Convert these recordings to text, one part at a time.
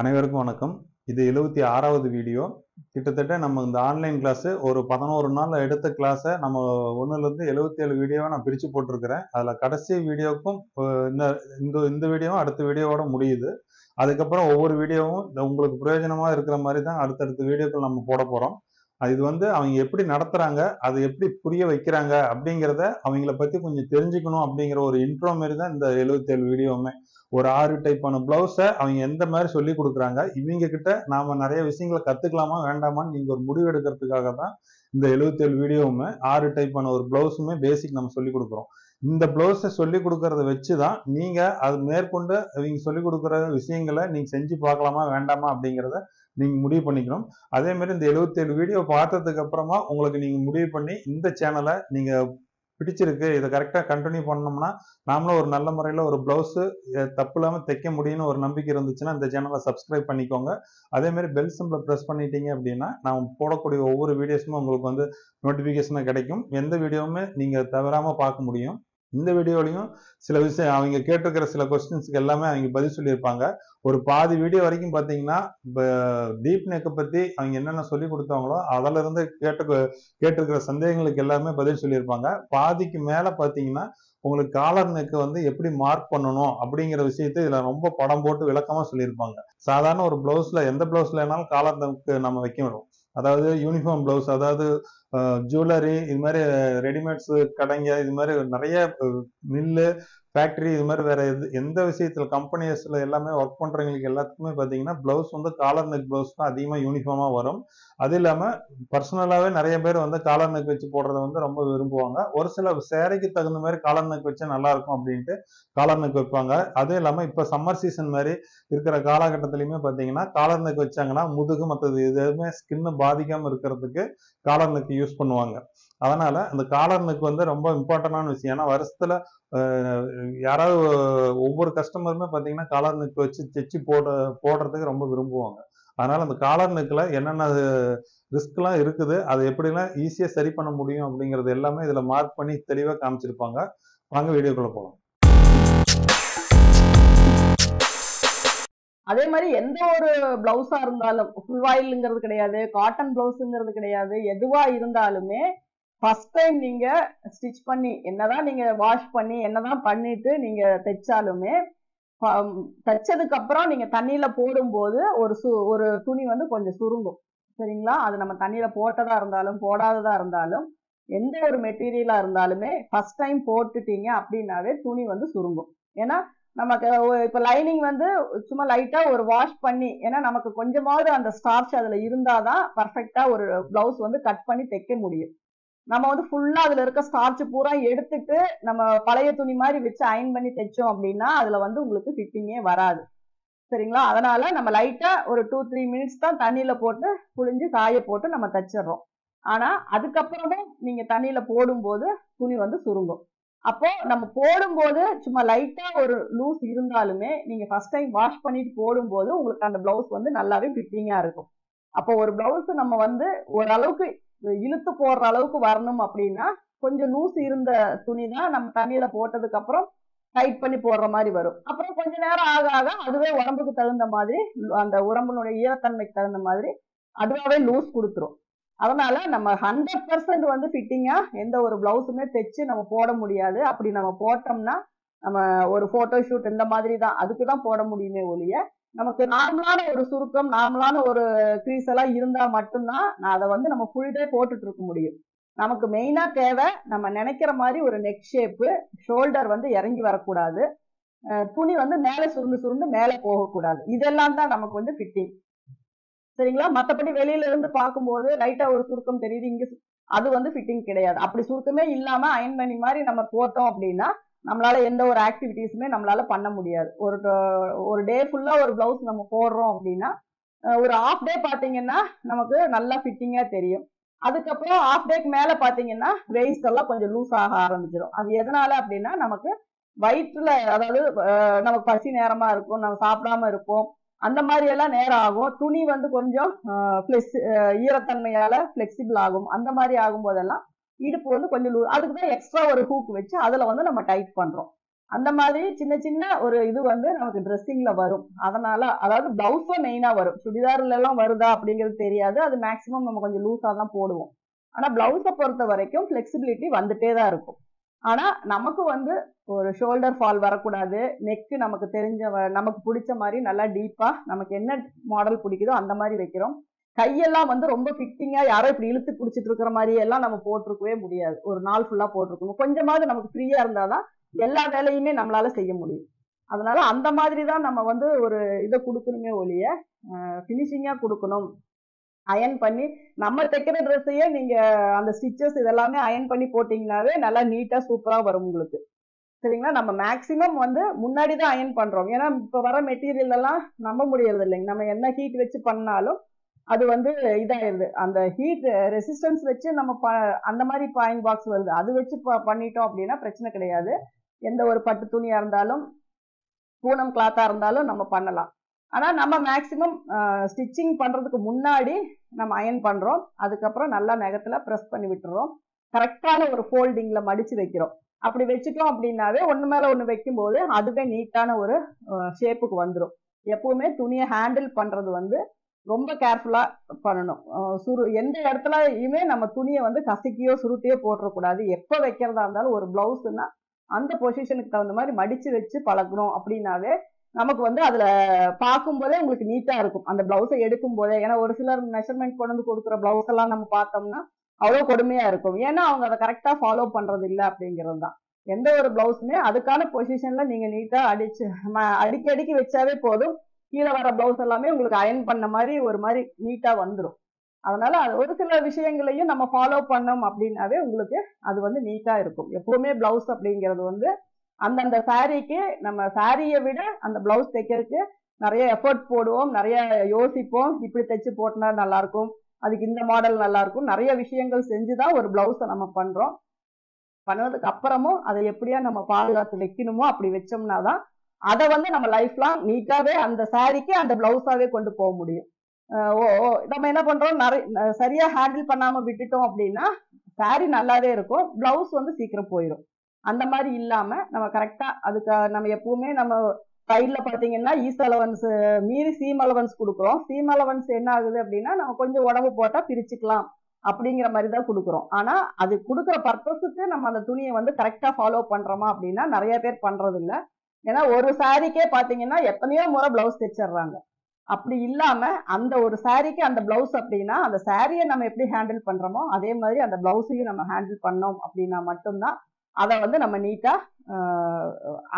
அனைவருக்கும் வணக்கம். இது 76வது வீடியோ. கிட்டத்தட்ட நம்ம இந்த ஆன்லைன் கிளாஸ் ஒரு 11 நாள்ல எடுத்த கிளாஸை நம்ம 1லேருந்து 77 வீடியோவா நான் பிரித்து போட்டிருக்கிறேன். அதில் கடைசி வீடியோவுக்கும் இந்த இந்த இந்த வீடியோவும் அடுத்த வீடியோவோட முடியுது. அதுக்கப்புறம் ஒவ்வொரு வீடியோவும் உங்களுக்கு பிரயோஜனமாக இருக்கிற மாதிரி தான் அடுத்தடுத்த வீடியோக்கள் நம்ம போட போகிறோம். இது அவங்க எப்படி நடத்துகிறாங்க, அதை எப்படி புரிய வைக்கிறாங்க அப்படிங்கிறத அவங்கள பற்றி கொஞ்சம் தெரிஞ்சுக்கணும் அப்படிங்கிற ஒரு இன்ட்ரோ மாரி தான் இந்த 77 வீடியோவுமே. ஒரு 6 டைப்பான பிளவுஸை அவங்க எந்த மாதிரி சொல்லி கொடுக்குறாங்க, இவங்க கிட்ட நாம நிறைய விஷயங்களை கத்துக்கலாமா வேண்டாமான்னு நீங்க ஒரு முடிவு எடுக்கிறதுக்காக தான் இந்த 77 வீடியோவுமே 6 டைப்பான ஒரு பிளவுஸுமே பேசிக் நம்ம சொல்லி கொடுக்குறோம். இந்த பிளவுஸை சொல்லி கொடுக்கறத வச்சு தான் நீங்க அது மேற்கொண்டு அவங்க சொல்லி கொடுக்குற விஷயங்களை நீங்க செஞ்சு பார்க்கலாமா வேண்டாமா அப்படிங்கிறத நீங்க முடிவு பண்ணிக்கணும். அதே மாதிரி இந்த 77 வீடியோ பார்த்ததுக்கு அப்புறமா உங்களுக்கு நீங்க முடிவு பண்ணி இந்த சேனலை நீங்க பிடிச்சிருக்கு, இதை கரெக்டாக கண்டினியூ பண்ணோம்னா நாமளும் ஒரு நல்ல முறையில் ஒரு பிளவுஸு தப்பு இல்லாமல் தைக்க முடியும்னு ஒரு நம்பிக்கை இருந்துச்சுன்னா இந்த சேனலை சப்ஸ்கிரைப் பண்ணிக்கோங்க. அதே மாதிரி பெல் சிம்பிளை ப்ரெஸ் பண்ணிட்டீங்க அப்படின்னா நான் போடக்கூடிய ஒவ்வொரு வீடியோஸுமே உங்களுக்கு வந்து நோட்டிஃபிகேஷனாக கிடைக்கும். எந்த வீடியோவுமே நீங்கள் தவறாமல் பார்க்க முடியும். இந்த வீடியோலையும் சில விஷயம் அவங்க கேட்டிருக்கிற சில கொஸ்டின்ஸ்க்கு எல்லாமே அவங்க பதில் சொல்லியிருப்பாங்க. ஒரு பாதி வீடியோ வரைக்கும் பார்த்தீங்கன்னா டீப் நெக்கை பற்றி அவங்க என்னென்ன சொல்லி கொடுத்தாங்களோ அதில் இருந்து கேட்டிருக்கிற சந்தேகங்களுக்கு எல்லாமே பதில் சொல்லியிருப்பாங்க. பாதிக்கு மேலே பார்த்தீங்கன்னா உங்களுக்கு காலர் நெக்கு வந்து எப்படி மார்க் பண்ணணும் அப்படிங்கிற விஷயத்தை இதில் ரொம்ப படம் போட்டு விளக்கமாக சொல்லியிருப்பாங்க. சாதாரண ஒரு பிளவுஸில் எந்த பிளவுஸில் வேணாலும் காலர் நெக்கு நம்ம வைக்க முடியும். அதாவது யூனிஃபார்ம் பிளவுஸ், அதாவது ஜுவல்லரி, இது மாதிரி ரெடிமேட்ஸ் கடைங்க, இது மாதிரி நிறைய மில்லு, ஃபேக்டரி, இது மாதிரி வேற எந்த விஷயத்துல கம்பெனிஸ்ல எல்லாமே ஒர்க் பண்றவங்களுக்கு எல்லாத்துக்குமே பாத்தீங்கன்னா பிளவுஸ் வந்து காலர் நெக் பிளவுஸ் தான் அதிகமா யூனிஃபார்மா வரும். அது இல்லாம பர்சனலாவே நிறைய பேர் வந்து காலர் நெக் வச்சு போடுறத வந்து ரொம்ப விரும்புவாங்க. ஒரு சில சேரைக்கு தகுந்த மாதிரி காலர் நெக் வச்சா நல்லா இருக்கும் அப்படின்ட்டு காலர் நெக் வைப்பாங்க. அதுவும் இல்லாம இப்ப சம்மர் சீசன் மாதிரி இருக்கிற காலகட்டத்திலயுமே பாத்தீங்கன்னா காலர் நெக் வச்சாங்கன்னா முதுகு மற்றது எதுவுமே ஸ்கின்னு பாதிக்காம இருக்கிறதுக்கு காலர் நெக் யூஸ் பண்ணுவாங்க. அதனால அந்த காலர் நெக் வந்து ரொம்ப இம்பார்ட்டன்டான விஷயம். ஏன்னா வருஷத்துல யாராவது ஒவ்வொரு கஸ்டமருமே பார்த்தீங்கன்னா காலர் நெக் வச்சு தைச்சு போடுறதுக்கு ரொம்ப விரும்புவாங்க. அதனால அந்த காலர் நெக்கில் என்னென்ன ரிஸ்க்லாம் இருக்குது, அதை எப்படிலாம் ஈஸியாக சரி பண்ண முடியும் அப்படிங்கிறது எல்லாமே இதில் மார்க் பண்ணி தெளிவாக காமிச்சிருப்பாங்க. வாங்க வீடியோக்குள்ள போகலாம். அதே மாதிரி எந்த ஒரு பிளவுஸா இருந்தாலும் ஃபுல் வாயில்ங்கிறது கிடையாது, காட்டன் பிளவுஸுங்கிறது கிடையாது, எதுவா இருந்தாலுமே ஃபர்ஸ்ட் டைம் நீங்க ஸ்டிச் பண்ணி என்னதான் நீங்க வாஷ் பண்ணி என்னதான் பண்ணிட்டு நீங்க தைச்சாலுமே தைச்சதுக்கு அப்புறம் நீங்க தண்ணியில போடும்போது ஒரு துணி வந்து கொஞ்சம் சுருங்கும். சரிங்களா? அது நம்ம தண்ணியில போட்டதா இருந்தாலும் போடாததா இருந்தாலும் எந்த ஒரு மெட்டீரியலா இருந்தாலுமே ஃபர்ஸ்ட் டைம் போட்டுட்டீங்க அப்படின்னாவே துணி வந்து சுருங்கும். ஏன்னா நமக்கு இப்ப லைனிங் வந்து சும்மா லைட்டா ஒரு வாஷ் பண்ணி, ஏன்னா நமக்கு கொஞ்சமாவது அந்த ஸ்டார்ச் அதுல இருந்தாதான் பர்ஃபெக்டா ஒரு பிளவுஸ் வந்து கட் பண்ணி தைக்க முடியும். நம்ம வந்து ஃபுல்லா அதுல இருக்க ஸ்டார்ச் பூரா எடுத்துட்டு நம்ம பழைய துணி மாதிரி வச்சு அயன் பண்ணி தைச்சோம் அப்படின்னா அதுல வந்து உங்களுக்கு ஃபிட்டிங்கே வராது. சரிங்களா? அதனால நம்ம லைட்டா ஒரு 2-3 மினிட்ஸ் தான் தண்ணியில போட்டு புழிஞ்சு காய போட்டு நம்ம தைச்சிடறோம். ஆனா அதுக்கப்புறமும் நீங்க தண்ணியில போடும்போது துணி வந்து சுருங்கும். அப்போ நம்ம போடும்போது சும்மா லைட்டா ஒரு லூஸ் இருந்தாலுமே நீங்க ஃபர்ஸ்ட் டைம் வாஷ் பண்ணிட்டு போடும்போது உங்களுக்கு அந்த பிளவுஸ் வந்து நல்லாவே ஃபிட்டிங்கா இருக்கும். அப்போ ஒரு பிளவுஸ் நம்ம வந்து ஓரளவுக்கு இழுத்து போடுற அளவுக்கு வரணும் அப்படின்னா கொஞ்சம் லூஸ் இருந்த துணி தான் நம்ம தண்ணியில போட்டதுக்கு அப்புறம் டைட் பண்ணி போடுற மாதிரி வரும். அப்புறம் கொஞ்ச நேரம் ஆக ஆக அதுவே உடம்புக்கு தகுந்த மாதிரி, அந்த உடம்புனுடைய ஈரத்தன்மைக்கு தகுந்த மாதிரி அதுவாவே லூஸ் கொடுத்துரும். அதனால நம்ம 100% வந்து ஃபிட்டிங்கா எந்த ஒரு பிளவுஸுமே தைச்சு நம்ம போட முடியாது. அப்படி நம்ம போட்டோம்னா நம்ம ஒரு போட்டோ ஷூட் இந்த மாதிரி தான் அதுக்குதான் போட முடியுமே ஒழிய, நமக்கு நார்மலான ஒரு சுருக்கம், நார்மலான ஒரு கிரீஸ் எல்லாம் இருந்தா மட்டும்தான் நான் அதை வந்து நம்ம ஃபுல் டே போட்டுட்டு இருக்க முடியும். நமக்கு மெயினா தேவை நம்ம நினைக்கிற மாதிரி ஒரு நெக் ஷேப்பு, ஷோல்டர் வந்து இறங்கி வரக்கூடாது, துணி வந்து மேல சுருண்டு சுருண்டு மேல போகக்கூடாது. இதெல்லாம் தான் நமக்கு வந்து ஃபிட்டிங். சரிங்களா? மத்தபடி வெளியில இருந்து பார்க்கும்போது லைட்டா ஒரு சுருக்கம் தெரியுது இங்க, அது வந்து ஃபிட்டிங் கிடையாது. அப்படி சுருக்கமே இல்லாம அயன் பண்ணி மாதிரி நம்ம போட்டோம் அப்படின்னா நம்மளால எந்த ஒரு ஆக்டிவிட்டிஸுமே நம்மளால பண்ண முடியாது. ஒரு டே ஃபுல்லா ஒரு பிளவுஸ் நம்ம போடுறோம் அப்படின்னா ஒரு ஹாஃப் டே பாத்தீங்கன்னா நமக்கு நல்லா ஃபிட்டிங்கா தெரியும். அதுக்கப்புறம் ஹாஃப் டேக்கு மேல பாத்தீங்கன்னா வெயிஸ்ட் எல்லாம் கொஞ்சம் லூஸ் ஆக ஆரம்பிச்சிடும். அது எதனால அப்படின்னா நமக்கு வயிற்றுல, அதாவது நமக்கு பசி நேரமா இருக்கும், நம்ம சாப்பிடாம இருப்போம், அந்த மாதிரி எல்லாம் நேரம் ஆகும். துணி வந்து கொஞ்சம் ஈரத்தன்மையால பிளெக்சிபிள் ஆகும். அந்த மாதிரி ஆகும் போதெல்லாம் இடுப்பு வந்து கொஞ்சம் அதுக்குதான் எக்ஸ்ட்ரா ஒரு ஹூக் வச்சு அதுல வந்து நம்ம டைட் பண்றோம். அந்த மாதிரி சின்ன சின்ன ஒரு இது வந்து நமக்கு ட்ரெஸ்ஸிங்ல வரும். அதனால அதாவது பிளவுஸ்ல மெயினா வரும். சுடிதார்ல எல்லாம் வருதா அப்படிங்கிறது தெரியாது. அது மேக்சிமம் நம்ம கொஞ்சம் லூஸா தான் போடுவோம். ஆனா பிளவுஸை பொறுத்த வரைக்கும் ஃபிளெக்சிபிலிட்டி வந்துட்டே தான் இருக்கும். ஆனா நமக்கு வந்து ஒரு ஷோல்டர் ஃபால் வரக்கூடாது. நெக்கு நமக்கு தெரிஞ்ச நமக்கு பிடிச்ச மாதிரி நல்லா டீப்பா நமக்கு என்ன மாடல் பிடிக்குதோ அந்த மாதிரி வைக்கிறோம். கையெல்லாம் வந்து ரொம்ப ஃபிட்டிங்கா யாரோ இப்படி இழுத்து பிடிச்சிட்டு இருக்கிற மாதிரி எல்லாம் நம்ம போட்டிருக்கவே முடியாது. ஒரு நாள் ஃபுல்லா போட்டிருக்கணும். கொஞ்சமாவது நமக்கு ஃப்ரீயா இருந்தாதான் எல்லா வேலையுமே நம்மளால செய்ய முடியும். அதனால அந்த மாதிரி தான் நம்ம வந்து ஒரு இதை கொடுக்கணுமே ஒழிய ஃபினிஷிங்கா கொடுக்கணும். அயன் பண்ணி நம்ம தைக்கிற ட்ரெஸ்ஸையே நீங்க அந்த ஸ்டிச்சஸ் இதெல்லாமே அயன் பண்ணி போட்டீங்கன்னாவே நல்லா நீட்டா சூப்பரா வரும் உங்களுக்கு. சரிங்களா? நம்ம மேக்சிமம் வந்து முன்னாடி தான் அயன் பண்றோம். ஏன்னா இப்ப வர மெட்டீரியல் எல்லாம் நம்ப முடியறது இல்லைங்க. நம்ம என்ன ஹீட் வச்சு பண்ணாலும் அது வந்து இதாயிருது. அந்த ஹீட் ரெசிஸ்டன்ஸ் வச்சு நம்ம அந்த மாதிரி பாயிங் பாக்ஸ் வருது. அது வச்சு பண்ணிட்டோம் அப்படின்னா பிரச்சனை கிடையாது. எந்த ஒரு பட்டு துணியா இருந்தாலும் பூனம் கிளாத்தா இருந்தாலும் நம்ம பண்ணலாம். ஆனா நம்ம மேக்சிமம் ஸ்டிச்சிங் பண்றதுக்கு முன்னாடி நம்ம அயன் பண்றோம். அதுக்கப்புறம் நல்லா நகத்துல ப்ரெஸ் பண்ணி விட்டுறோம். கரெக்டான ஒரு ஃபோல்டிங்ல மடிச்சு வைக்கிறோம். அப்படி வச்சுட்டோம் அப்படின்னாவே ஒண்ணு மேல ஒண்ணு வைக்கும்போது அதுவே நீட்டான ஒரு ஷேப்புக்கு வந்துடும். எப்பவுமே துணியை ஹேண்டில் பண்றது வந்து ரொம்ப கேர்ஃபுல்லா பண்ணணும். எந்த இடத்துலயுமே நம்ம துணியை வந்து கசக்கியோ சுருட்டியோ போட்டுறக்கூடாது. எப்ப வைக்கிறதா இருந்தாலும் ஒரு பிளவுஸ்னா அந்த பொசிஷனுக்கு தகுந்த மாதிரி மடிச்சு வச்சு பழகணும் அப்படின்னாவே நமக்கு வந்து அதுல பார்க்கும் போதே உங்களுக்கு நீட்டா இருக்கும். அந்த பிளவுஸை எடுக்கும் போதே. ஏன்னா ஒரு சிலர் மெஷர்மெண்ட் கொண்டு வந்து கொடுக்குற பிளவுஸ் எல்லாம் நம்ம பார்த்தோம்னா அவ்வளவு கொடுமையா இருக்கும். ஏன்னா அவங்க அதை கரெக்டா ஃபாலோ பண்றது இல்லை அப்படிங்கிறது தான். எந்த ஒரு பிளவுஸுமே அதுக்கான பொசிஷன்ல நீங்க நீட்டா அடிக்கி வச்சாவே போதும். கீழே வர பிளவுஸ் எல்லாமே உங்களுக்கு அயன் பண்ண மாதிரி ஒரு மாதிரி நீட்டா வந்துடும். அதனால ஒரு சில விஷயங்களையும் நம்ம ஃபாலோ பண்ணோம் அப்படின்னாவே உங்களுக்கு அது வந்து நீட்டா இருக்கும். எப்பவுமே பிளவுஸ் அப்படிங்கிறது வந்து அந்தந்த சாரீக்கு நம்ம சாரியை விட அந்த பிளவுஸ் தைக்கிறதுக்கு நிறைய எஃபர்ட் போடுவோம், நிறைய யோசிப்போம். இப்படி தைச்சு போட்டா நல்லா இருக்கும், அதுக்கு இந்த மாடல் நல்லா இருக்கும், நிறைய விஷயங்கள் செஞ்சுதான் ஒரு பிளவுஸை நம்ம பண்றோம். பண்ணதுக்கு அப்புறமும் அதை எப்படியா நம்ம பாதுகாத்து வைக்கணுமோ அப்படி வச்சோம்னா தான் அதை வந்து நம்ம லைஃப் லாங் நீட்டாவே அந்த சாரிக்கு அந்த பிளவுஸாவே கொண்டு போக முடியும். நம்ம என்ன பண்றோம், சரியா ஹேண்டில் பண்ணாம விட்டுட்டோம் அப்படின்னா சாரி நல்லாவே இருக்கும், பிளவுஸ் வந்து சீக்கிரம் போயிடும். அந்த மாதிரி இல்லாம நம்ம கரெக்டா அதுக்கு நம்ம எப்பவுமே நம்ம சைட்ல பாத்தீங்கன்னா ஈஸ்ட் அலவன்ஸ் மீறி சீம் அலவன்ஸ் கொடுக்குறோம். சீம் அலவன்ஸ் என்ன ஆகுது அப்படின்னா நம்ம கொஞ்சம் உடம்பு போட்டா பிரிச்சுக்கலாம் அப்படிங்கிற மாதிரி தான் கொடுக்குறோம். ஆனா அது கொடுக்குற பர்பஸுக்கு நம்ம அந்த துணியை வந்து கரெக்டா ஃபாலோ பண்றோமா அப்படின்னா நிறைய பேர் பண்றது இல்லை. ஏன்னா ஒரு சாரிக்கே பாத்தீங்கன்னா எத்தனையோ முறை பிளவுஸ் தைச்சிடுறாங்க. அப்படி இல்லாம அந்த ஒரு சாரிக்கு அந்த பிளவுஸ் அப்படின்னா அந்த சாரியை நம்ம எப்படி ஹேண்டில் பண்றோமோ அதே மாதிரி அந்த பிளவுஸையும் நம்ம ஹேண்டில் பண்ணோம் அப்படின்னா மட்டும்தான் அதை வந்து நம்ம நீட்டா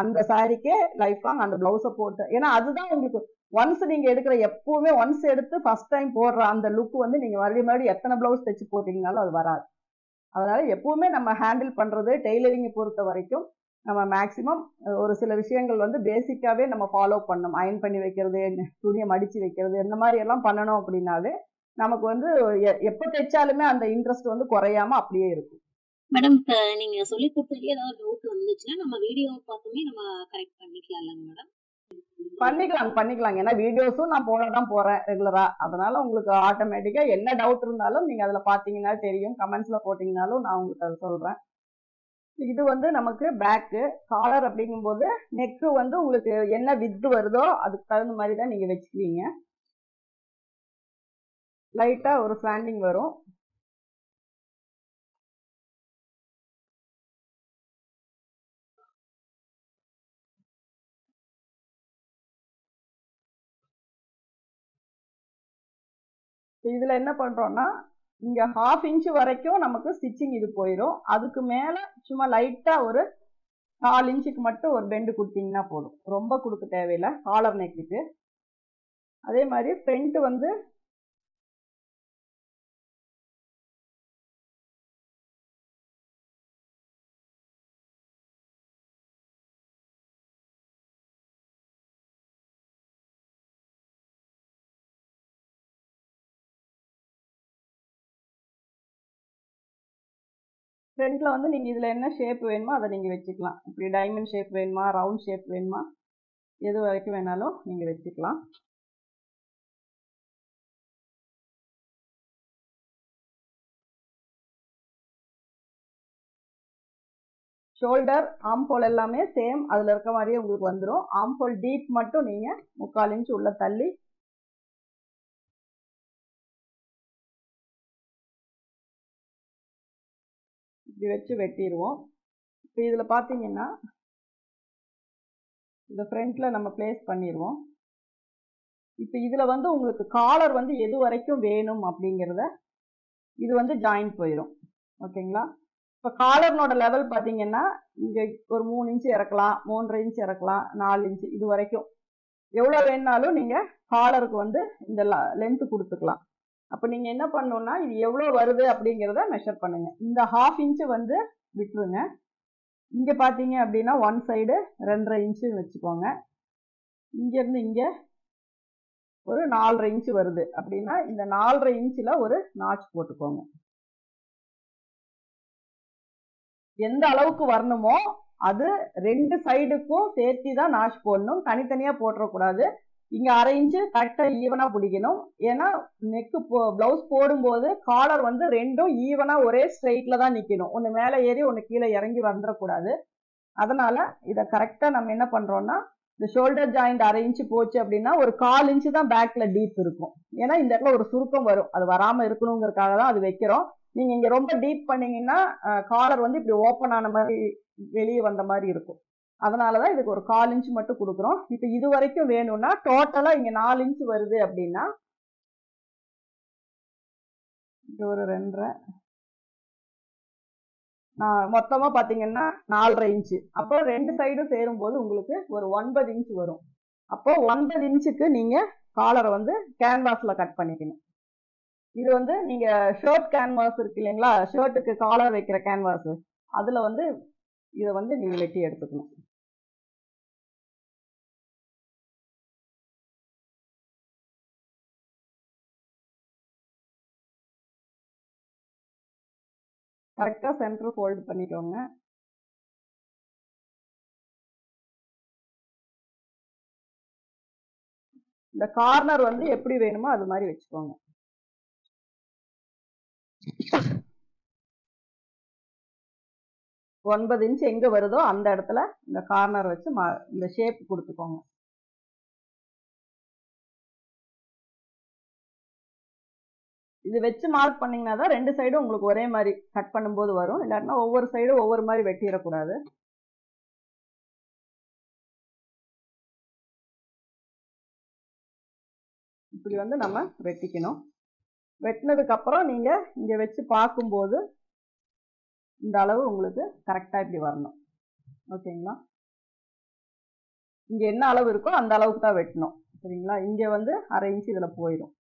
அந்த சாரிக்கே லைஃப் லாங் அந்த பிளவுஸை போட்டு. ஏன்னா அதுதான் உங்களுக்கு ஒன்ஸ் நீங்க எடுக்கிற எப்பவுமே ஒன்ஸ் எடுத்து ஃபர்ஸ்ட் டைம் போடுற அந்த லுக் வந்து நீங்க மறுபடியும் எத்தனை பிளவுஸ் தைச்சு போட்டீங்கனாலும் அது வராது. அதனால எப்பவுமே நம்ம ஹேண்டில் பண்றது டெய்லரிங்கை பொறுத்த வரைக்கும் நம்ம மேக்சிமம் ஒரு சில விஷயங்கள் வந்து பேசிக்காவே நம்ம ஃபாலோ பண்ணணும். அயன் பண்ணி வைக்கிறது, துணியை மடிச்சு வைக்கிறது, இந்த மாதிரி எல்லாம் பண்ணணும் அப்படின்னாலே நமக்கு வந்து எப்ப தைச்சாலுமே அந்த இன்ட்ரெஸ்ட் வந்து குறையாம அப்படியே இருக்கும். மேடம், இப்ப நீங்க சொல்லி கொடுத்ததுலயே ஏதாவது டவுட் வந்துச்சுன்னா நம்ம வீடியோ பார்த்துமே நம்ம கரெக்ட் பண்ணிக்கலாம்ல மேடம்? பண்ணிக்கலாம். ஏன்னா வீடியோஸும் நான் போடதான் போறேன் ரெகுலரா. அதனால உங்களுக்கு ஆட்டோமேட்டிக்கா என்ன டவுட் இருந்தாலும் நீங்க அதுல பாத்தீங்கன்னா தெரியும், கமெண்ட்ஸ்ல போட்டீங்கன்னாலும் நான் உங்களுக்கு அதை சொல்றேன். இது வந்து நமக்கு பேக்கு காலர் அப்படிங்கும்போது நெக்கு வந்து உங்களுக்கு என்ன வித்து வருதோ அதுக்கு தகுந்த மாதிரி தான் நீங்க வச்சுக்குவீங்க. லைட்டா ஒரு ஸ்லாண்டிங் வரும். இதுல என்ன பண்றோம்னா இங்க 1/2 இன்ச் வரைக்கும் நமக்கு ஸ்டிச்சிங் இது போயிடும். அதுக்கு மேல சும்மா லைட்டா ஒரு 4 இன்ச்சுக்கு மட்டும் ஒரு பெண்டு கொடுத்தீங்கன்னா போதும். ரொம்ப கொடுக்க தேவையில்லை காலர் நெக்குக்கு. அதே மாதிரி ஃப்ரண்ட் வந்து ஃப்ரண்ட்ல வந்து நீங்க இதுல என்ன ஷேப் வேணுமோ அதை நீங்க வச்சுக்கலாம். இப்படி டைமண்ட் ஷேப் வேணுமா, ரவுண்ட் ஷேப் வேணுமா, எது வரைக்கும் வேணாலும் நீங்க வச்சுக்கலாம். ஷோல்டர் ஆம்ஹோல் எல்லாமே சேம் அதுல இருக்க மாதிரியே உங்களுக்கு வந்துடும். ஆம்ஹோல் டீப் மட்டும் நீங்க 3/4 இன்ச் உள்ள தள்ளி இப்படி வச்சு வெட்டிடுவோம். இப்போ இதுல பாத்தீங்கன்னா இந்த ஃப்ரண்ட்ல நம்ம பிளேஸ் பண்ணிடுவோம். இப்போ இதுல வந்து உங்களுக்கு காலர் வந்து எது வரைக்கும் வேணும் அப்படிங்கிறத இது வந்து ஜாயின் போயிடும். ஓகேங்களா? இப்போ காலர்னோட லெவல் பார்த்தீங்கன்னா இங்கே ஒரு 3 இன்ச்சு இறக்கலாம், 3.5 இன்ச்சு இறக்கலாம், 4 இன்ச்சு இது வரைக்கும் எவ்வளோ வேணுனாலும் நீங்கள் காலருக்கு வந்து இந்த லென்த்து கொடுத்துக்கலாம். அப்போ நீங்கள் என்ன பண்ணணும்னா இது எவ்வளோ வருது அப்படிங்கிறத மெஷர் பண்ணுங்க. இந்த 1/2 இன்ச்சு வந்து விட்டுருங்க. இங்கே பார்த்தீங்க அப்படின்னா ஒன் சைடு 2.5 இன்ச்சு வச்சுக்கோங்க. இங்கேருந்து இங்கே ஒரு 4.5 இன்ச்சு வருது அப்படின்னா இந்த 4.5 இன்ச்சில் ஒரு நாட்ச் போட்டுக்கோங்க. எந்த அளவுக்கு வரணுமோ அது 2 சைடுக்கும் சேர்த்தி தான் நாட்ச் போடணும். தனித்தனியா போட்டுறக்கூடாது. இங்க 1/2 இன்ச்சு கரெக்டா ஈவனா பிடிக்கணும். ஏன்னா நெக்கு பிளவுஸ் போடும்போது காலர் வந்து ரெண்டும் ஈவனா ஒரே ஸ்ட்ரெயிட்ல தான் நிக்கணும். ஒன்று மேலே ஏறி ஒன்று கீழே இறங்கி வந்துடக்கூடாது. அதனால இதை கரெக்டா நம்ம என்ன பண்றோம்னா இந்த ஷோல்டர் ஜாயிண்ட் 1/2 இன்ச்சு போச்சு அப்படின்னா ஒரு 1/4 இன்ச்சு தான் பேக்ல டீப் இருக்கும். ஏன்னா இந்த இடத்துல ஒரு சுருக்கம் வரும். அது வராம இருக்கணுங்கிறதுக்காக தான் அது வைக்கிறோம். நீங்க இங்க ரொம்ப டீப் பண்ணீங்கன்னா காலர் வந்து இப்படி ஓப்பன் ஆன மாதிரி வெளியே வந்த மாதிரி இருக்கும். அதனாலதான் இதுக்கு ஒரு 1/4 இன்ச்சு மட்டும் கொடுக்குறோம். இப்ப இது வரைக்கும் வேணும்னா டோட்டலா இங்க 4 இன்ச்சு வருது அப்படின்னா இது ஒரு 2.5 மொத்தமா பாத்தீங்கன்னா 4.5 இன்ச்சு. அப்போ 2 சைடும் சேரும் போது உங்களுக்கு ஒரு 9 இன்ச்சு வரும். அப்போ 9 இன்ச்சுக்கு நீங்க காலரை வந்து கேன்வாஸ்ல கட் பண்ணிக்கணும். இது வந்து நீங்க ஷர்ட் கேன்வாஸ் இருக்கு இல்லைங்களா, ஷர்ட்டுக்கு காலர் வைக்கிற கேன்வாஸ், அதுல வந்து இதை வந்து நீங்க வெட்டி எடுத்துக்கணும். கரெக்டா சென்டர் ஃபோல்ட் பண்ணிக்கோங்க. இந்த கார்னர் வந்து எப்படி வேணுமோ அது மாதிரி வச்சுக்கோங்க. ஒன்பது இன்ச் எங்க வருதோ அந்த இடத்துல இந்த கார்னர் வச்சு இந்த ஷேப் கொடுத்துக்கோங்க. இது வச்சு மார்க் பண்ணீங்கன்னா தான் 2 சைடும் உங்களுக்கு ஒரே மாதிரி கட் பண்ணும்போது வரும். இல்லாட்டினா ஒவ்வொரு சைடும் ஒவ்வொரு மாதிரி வெட்டிடக்கூடாது. இப்படி வந்து நம்ம வெட்டிக்கணும். வெட்டினதுக்கு அப்புறம் நீங்க இங்க வச்சு பார்க்கும்போது இந்த அளவு உங்களுக்கு கரெக்டா இப்படி வரணும். ஓகேங்களா? இங்க என்ன அளவு இருக்கோ அந்த அளவுக்கு தான் வெட்டணும். சரிங்களா? இங்க வந்து 1/2 இன்ச் இதுல போயிடும்.